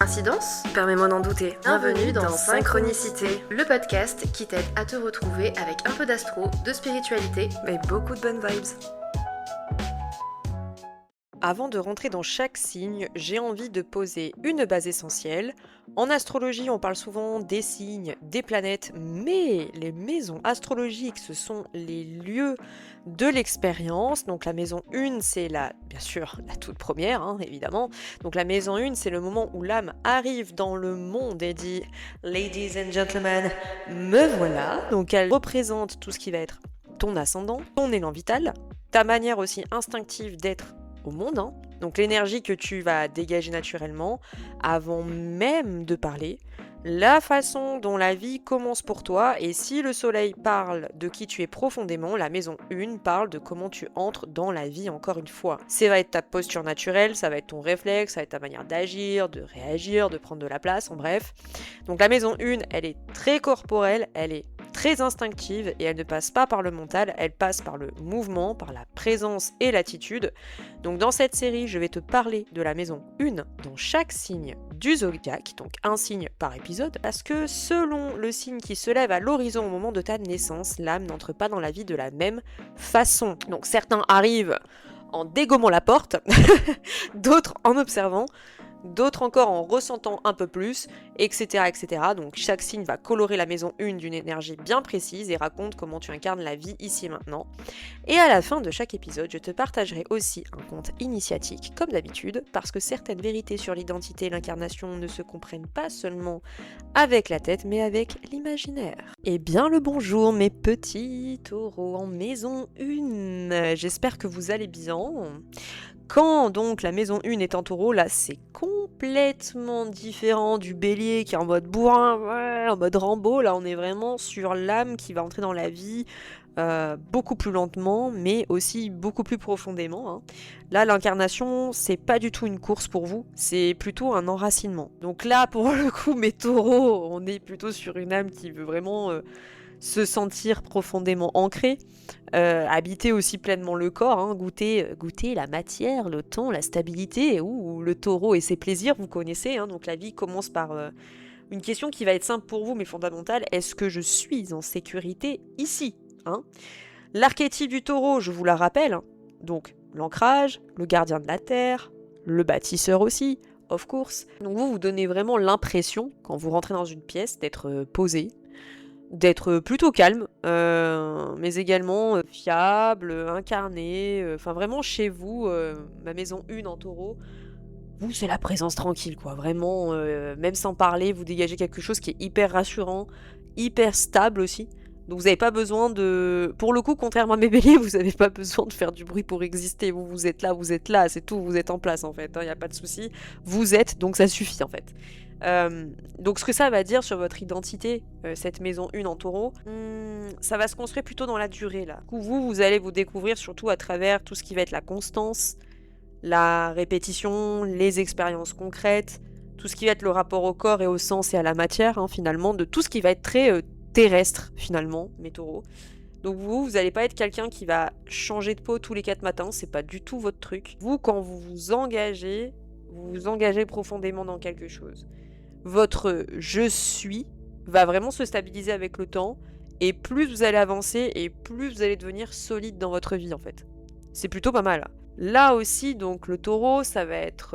Coïncidence ? Permets-moi d'en douter. Bienvenue dans Synchronicité, le podcast qui t'aide à te retrouver avec un peu d'astro, de spiritualité, mais beaucoup de bonnes vibes. Avant de rentrer dans chaque signe, j'ai envie de poser une base essentielle. En astrologie, on parle souvent des signes, des planètes, mais les maisons astrologiques, ce sont les lieux de l'expérience. Donc la maison 1, c'est bien sûr, la toute première, évidemment. Donc la maison 1, c'est le moment où l'âme arrive dans le monde et dit « Ladies and gentlemen, me voilà ». Donc elle représente tout ce qui va être ton ascendant, ton élan vital, ta manière aussi instinctive d'être au monde, donc l'énergie que tu vas dégager naturellement avant même de parler, la façon dont la vie commence pour toi, et si le soleil parle de qui tu es profondément, la maison 1 parle de comment tu entres dans la vie encore une fois. Ça va être ta posture naturelle, ça va être ton réflexe, ça va être ta manière d'agir, de réagir, de prendre de la place, en bref. Donc la maison 1, elle est très corporelle, elle est très instinctive et elle ne passe pas par le mental, elle passe par le mouvement, par la présence et l'attitude. Donc dans cette série, je vais te parler de la maison 1 dans chaque signe du zodiaque, donc un signe par épisode, parce que selon le signe qui se lève à l'horizon au moment de ta naissance, l'âme n'entre pas dans la vie de la même façon. Donc certains arrivent en dégommant la porte, d'autres en observant, d'autres encore en ressentant un peu plus, etc., etc. Donc chaque signe va colorer la maison 1 d'une énergie bien précise et raconte comment tu incarnes la vie ici et maintenant. Et à la fin de chaque épisode, je te partagerai aussi un conte initiatique, comme d'habitude, parce que certaines vérités sur l'identité et l'incarnation ne se comprennent pas seulement avec la tête, mais avec l'imaginaire. Eh bien le bonjour mes petits taureaux en maison 1, j'espère que vous allez bien. Quand donc la maison 1 est en taureau, là c'est complètement différent du bélier qui est en mode bourrin, ouais, en mode Rambo. Là on est vraiment sur l'âme qui va entrer dans la vie beaucoup plus lentement, mais aussi beaucoup plus profondément. Là l'incarnation, c'est pas du tout une course pour vous, c'est plutôt un enracinement. Donc là pour le coup mes taureaux, on est plutôt sur une âme qui veut vraiment se sentir profondément ancré, habiter aussi pleinement le corps, goûter la matière, le temps, la stabilité, ou le taureau et ses plaisirs, vous connaissez, donc la vie commence par une question qui va être simple pour vous mais fondamentale, est-ce que je suis en sécurité ici L'archétype du taureau, je vous la rappelle, donc l'ancrage, le gardien de la terre, le bâtisseur aussi, of course. Donc vous donnez vraiment l'impression, quand vous rentrez dans une pièce, d'être posé, d'être plutôt calme, mais également fiable, incarné, enfin vraiment chez vous, ma maison 1 en taureau, vous c'est la présence tranquille quoi, vraiment, même sans parler, vous dégagez quelque chose qui est hyper rassurant, hyper stable aussi, donc vous n'avez pas besoin de... Pour le coup, contrairement à mes béliers, vous n'avez pas besoin de faire du bruit pour exister, vous êtes là, c'est tout, vous êtes en place en fait, il n'y a pas de souci, vous êtes, donc ça suffit en fait. Donc ce que ça va dire sur votre identité, cette maison 1 en taureau, ça va se construire plutôt dans la durée là. Vous allez vous découvrir surtout à travers tout ce qui va être la constance, la répétition, les expériences concrètes, tout ce qui va être le rapport au corps et au sens et à la matière, finalement, de tout ce qui va être très terrestre finalement, mes taureaux. Donc vous n'allez pas être quelqu'un qui va changer de peau tous les 4 matins, c'est pas du tout votre truc. Vous, quand vous vous engagez profondément dans quelque chose. Votre « je suis » va vraiment se stabiliser avec le temps, et plus vous allez avancer, et plus vous allez devenir solide dans votre vie, en fait. C'est plutôt pas mal. Là aussi, donc, le taureau, ça va être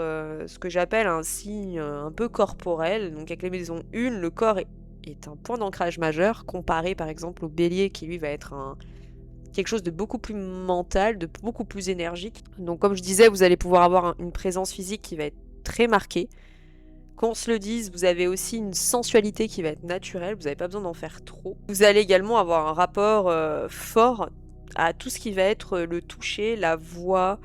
ce que j'appelle un signe un peu corporel. Donc, avec les maisons 1, le corps est un point d'ancrage majeur, comparé, par exemple, au bélier, qui, lui, va être quelque chose de beaucoup plus mental, de beaucoup plus énergique. Donc, comme je disais, vous allez pouvoir avoir une présence physique qui va être très marquée. Qu'on se le dise, vous avez aussi une sensualité qui va être naturelle, vous n'avez pas besoin d'en faire trop. Vous allez également avoir un rapport fort à tout ce qui va être le toucher, la voix,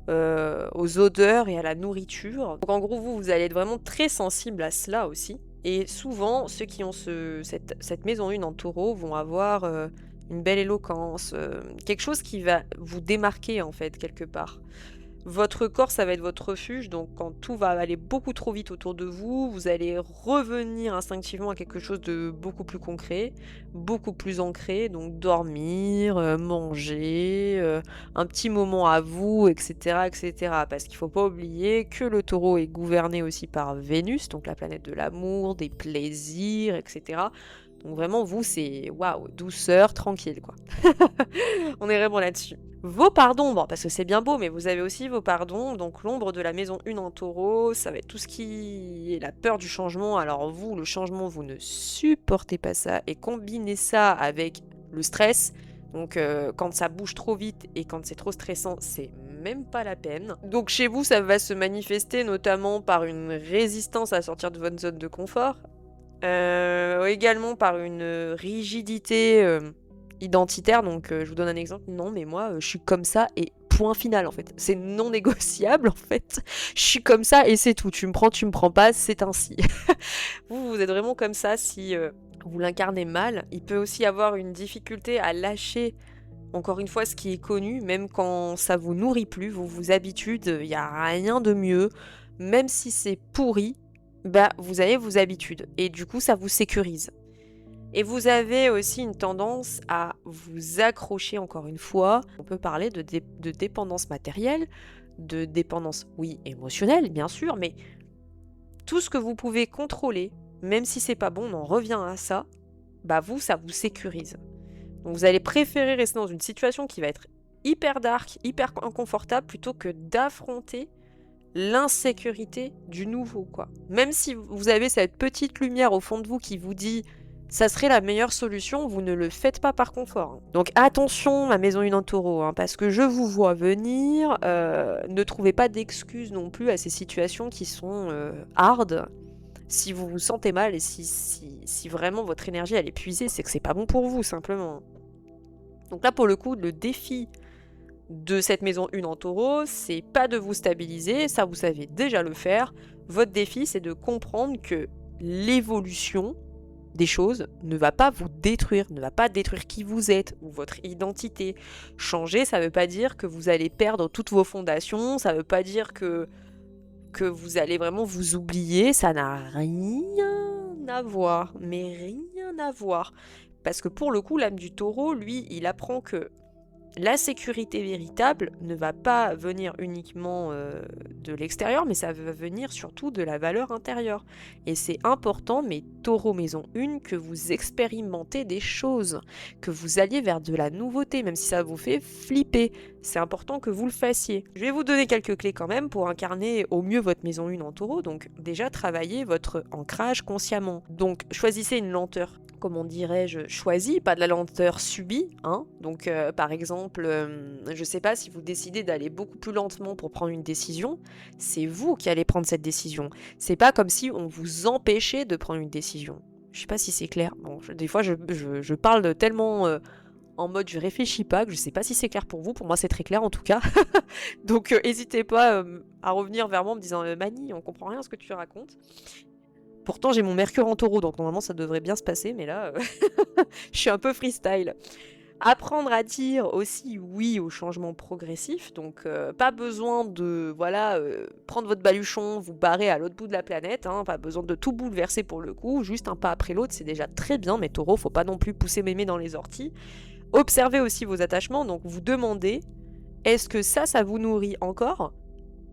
aux odeurs et à la nourriture. Donc en gros, vous allez être vraiment très sensible à cela aussi. Et souvent, ceux qui ont cette maison 1 en taureau vont avoir une belle éloquence, quelque chose qui va vous démarquer en fait quelque part. Votre corps, ça va être votre refuge, donc quand tout va aller beaucoup trop vite autour de vous, vous allez revenir instinctivement à quelque chose de beaucoup plus concret, beaucoup plus ancré, donc dormir, manger, un petit moment à vous, etc., etc. Parce qu'il faut pas oublier que le taureau est gouverné aussi par Vénus, donc la planète de l'amour, des plaisirs, etc. Donc vraiment, vous, c'est waouh, douceur, tranquille, quoi. On est vraiment là-dessus. Vos parts d'ombre, parce que c'est bien beau, mais vous avez aussi vos parts d'ombre. Donc l'ombre de la maison 1 en taureau, ça va être tout ce qui est la peur du changement. Alors vous, le changement, vous ne supportez pas ça. Et combinez ça avec le stress. Donc quand ça bouge trop vite et quand c'est trop stressant, c'est même pas la peine. Donc chez vous, ça va se manifester notamment par une résistance à sortir de votre zone de confort. Également par une rigidité identitaire, donc je vous donne un exemple. Non, mais moi, je suis comme ça et point final, en fait. C'est non négociable, en fait. Je suis comme ça et c'est tout. Tu me prends pas, c'est ainsi. Vous êtes vraiment comme ça si vous l'incarnez mal. Il peut aussi avoir une difficulté à lâcher, encore une fois, ce qui est connu, même quand ça vous nourrit plus, vous vous habituez, il n'y a rien de mieux. Même si c'est pourri, bah, vous avez vos habitudes. Et du coup, ça vous sécurise. Et vous avez aussi une tendance à vous accrocher, encore une fois. On peut parler de dépendance matérielle, de dépendance, oui, émotionnelle, bien sûr, mais tout ce que vous pouvez contrôler, même si c'est pas bon, on en revient à ça, bah vous, ça vous sécurise. Donc vous allez préférer rester dans une situation qui va être hyper dark, hyper inconfortable, plutôt que d'affronter l'insécurité du nouveau, quoi. Même si vous avez cette petite lumière au fond de vous qui vous dit ça serait la meilleure solution, vous ne le faites pas par confort. Donc attention, ma maison 1 en taureau, parce que je vous vois venir, ne trouvez pas d'excuses non plus à ces situations qui sont hard. Si vous vous sentez mal et si vraiment votre énergie elle est épuisée, c'est que c'est pas bon pour vous, simplement. Donc là, pour le coup, le défi de cette maison 1 en taureau, c'est pas de vous stabiliser, ça vous savez déjà le faire. Votre défi, c'est de comprendre que l'évolution des choses ne va pas vous détruire, ne va pas détruire qui vous êtes ou votre identité. Changer, ça veut pas dire que vous allez perdre toutes vos fondations, ça veut pas dire que vous allez vraiment vous oublier, ça n'a rien à voir, mais rien à voir. Parce que pour le coup, l'âme du taureau, lui, il apprend que la sécurité véritable ne va pas venir uniquement de l'extérieur, mais ça va venir surtout de la valeur intérieure. Et c'est important, mais taureau maison 1, que vous expérimentez des choses, que vous alliez vers de la nouveauté, même si ça vous fait flipper. C'est important que vous le fassiez. Je vais vous donner quelques clés quand même pour incarner au mieux votre maison 1 en taureau. Donc déjà, travaillez votre ancrage consciemment. Donc choisissez une lenteur, comment dirais-je, choisie, pas de la lenteur subie, Donc par exemple, je sais pas, si vous décidez d'aller beaucoup plus lentement pour prendre une décision, c'est vous qui allez prendre cette décision. C'est pas comme si on vous empêchait de prendre une décision. Je sais pas si c'est clair. Bon, des fois je parle tellement en mode je réfléchis pas que je sais pas si c'est clair pour vous. Pour moi c'est très clair en tout cas. Donc n'hésitez pas à revenir vers moi en me disant Mani, on comprend rien à ce que tu racontes. Pourtant, j'ai mon Mercure en taureau, donc normalement ça devrait bien se passer, mais là, je suis un peu freestyle. Apprendre à dire aussi oui au changement progressif, donc pas besoin de prendre votre baluchon, vous barrer à l'autre bout de la planète, pas besoin de tout bouleverser pour le coup, juste un pas après l'autre, c'est déjà très bien, mais taureau, faut pas non plus pousser mémé dans les orties. Observez aussi vos attachements, donc vous demandez, est-ce que ça vous nourrit encore,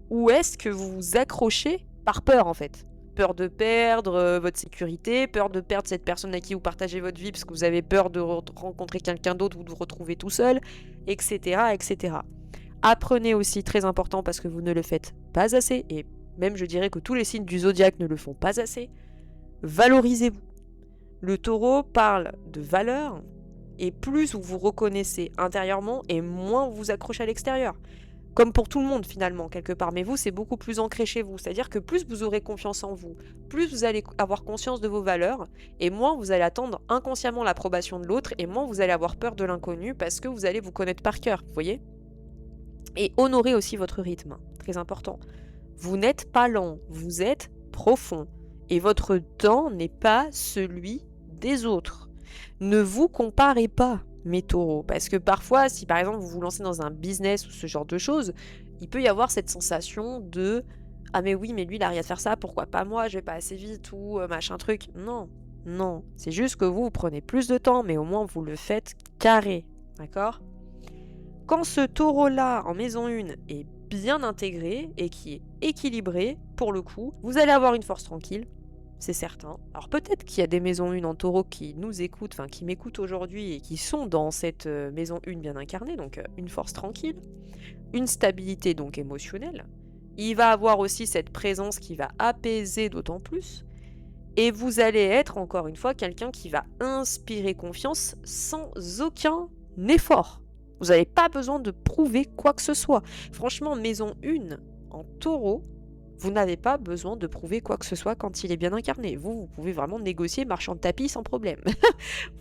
ou est-ce que vous vous accrochez par peur en fait ? Peur de perdre votre sécurité, peur de perdre cette personne à qui vous partagez votre vie parce que vous avez peur de rencontrer quelqu'un d'autre ou de vous retrouver tout seul, etc., etc. Apprenez aussi, très important parce que vous ne le faites pas assez, et même je dirais que tous les signes du zodiaque ne le font pas assez, valorisez-vous. Le taureau parle de valeur, et plus vous vous reconnaissez intérieurement, et moins vous vous accrochez à l'extérieur. Comme pour tout le monde finalement, quelque part. Mais vous, c'est beaucoup plus ancré chez vous. C'est-à-dire que plus vous aurez confiance en vous, plus vous allez avoir conscience de vos valeurs, et moins vous allez attendre inconsciemment l'approbation de l'autre, et moins vous allez avoir peur de l'inconnu, parce que vous allez vous connaître par cœur, vous voyez ? Et honorez aussi votre rythme, très important. Vous n'êtes pas lent, vous êtes profond. Et votre temps n'est pas celui des autres. Ne vous comparez pas, mes taureaux, parce que parfois, si par exemple vous vous lancez dans un business ou ce genre de choses, il peut y avoir cette sensation de ah mais oui, mais lui il arrive à faire ça, pourquoi pas moi, je vais pas assez vite ou machin truc. Non, non, c'est juste que vous prenez plus de temps, mais au moins vous le faites carré, d'accord? Quand ce taureau-là en maison 1 est bien intégré et qui est équilibré, pour le coup, vous allez avoir une force tranquille, c'est certain. Alors peut-être qu'il y a des maisons 1 en taureau qui nous écoutent, enfin qui m'écoutent aujourd'hui et qui sont dans cette maison 1 bien incarnée, donc une force tranquille, une stabilité donc émotionnelle. Il va avoir aussi cette présence qui va apaiser d'autant plus. Et vous allez être, encore une fois, quelqu'un qui va inspirer confiance sans aucun effort. Vous n'avez pas besoin de prouver quoi que ce soit. Franchement, maison 1 en taureau, vous n'avez pas besoin de prouver quoi que ce soit quand il est bien incarné. Vous pouvez vraiment négocier marchand de tapis sans problème.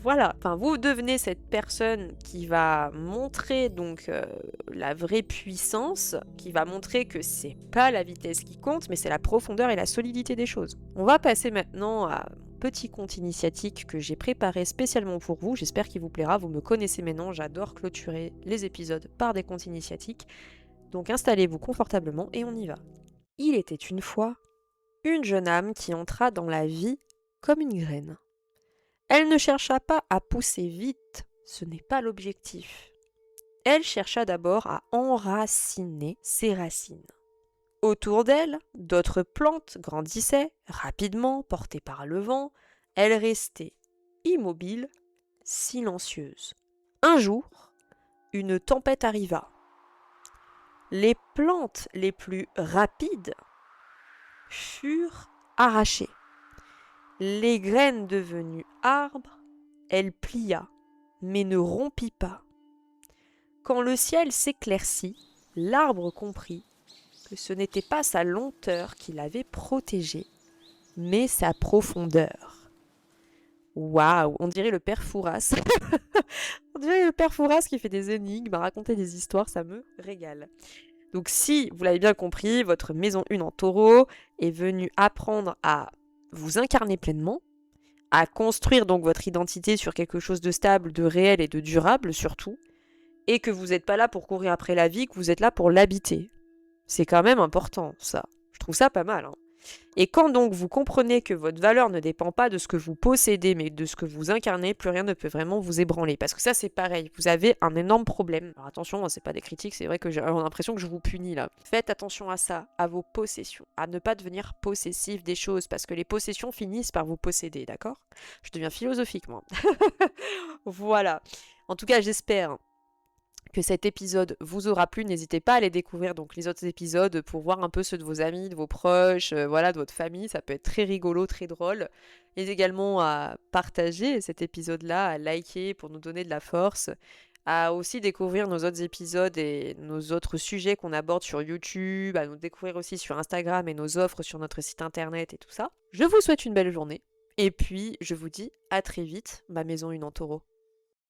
Voilà. Enfin, vous devenez cette personne qui va montrer donc la vraie puissance, qui va montrer que c'est pas la vitesse qui compte, mais c'est la profondeur et la solidité des choses. On va passer maintenant à un petit conte initiatique que j'ai préparé spécialement pour vous. J'espère qu'il vous plaira. Vous me connaissez maintenant, j'adore clôturer les épisodes par des contes initiatiques. Donc installez-vous confortablement et on y va. Il était une fois une jeune âme qui entra dans la vie comme une graine. Elle ne chercha pas à pousser vite, ce n'est pas l'objectif. Elle chercha d'abord à enraciner ses racines. Autour d'elle, d'autres plantes grandissaient rapidement, portées par le vent. Elle restait immobile, silencieuse. Un jour, une tempête arriva. Les plantes les plus rapides furent arrachées. Les graines devenues arbres, elle plia, mais ne rompit pas. Quand le ciel s'éclaircit, l'arbre comprit que ce n'était pas sa lenteur qui l'avait protégé, mais sa profondeur. Waouh, on dirait le père Fouras. On dirait le père Fouras qui fait des énigmes, à raconter des histoires, ça me régale. Donc si, vous l'avez bien compris, votre maison 1 en taureau est venue apprendre à vous incarner pleinement, à construire donc votre identité sur quelque chose de stable, de réel et de durable surtout, et que vous n'êtes pas là pour courir après la vie, que vous êtes là pour l'habiter. C'est quand même important, ça. Je trouve ça pas mal, hein. Et quand donc vous comprenez que votre valeur ne dépend pas de ce que vous possédez, mais de ce que vous incarnez, plus rien ne peut vraiment vous ébranler. Parce que ça, c'est pareil. Vous avez un énorme problème. Alors attention, c'est pas des critiques, c'est vrai que j'ai l'impression que je vous punis là. Faites attention à ça, à vos possessions, à ne pas devenir possessif des choses, parce que les possessions finissent par vous posséder, d'accord? Je deviens philosophique, moi. Voilà. En tout cas, j'espère que cet épisode vous aura plu. N'hésitez pas à aller découvrir donc les autres épisodes pour voir un peu ceux de vos amis, de vos proches, voilà, de votre famille. Ça peut être très rigolo, très drôle. Et également à partager cet épisode-là, à liker pour nous donner de la force, à aussi découvrir nos autres épisodes et nos autres sujets qu'on aborde sur YouTube, à nous découvrir aussi sur Instagram et nos offres sur notre site internet et tout ça. Je vous souhaite une belle journée. Et puis, je vous dis à très vite, ma maison 1 en taureau.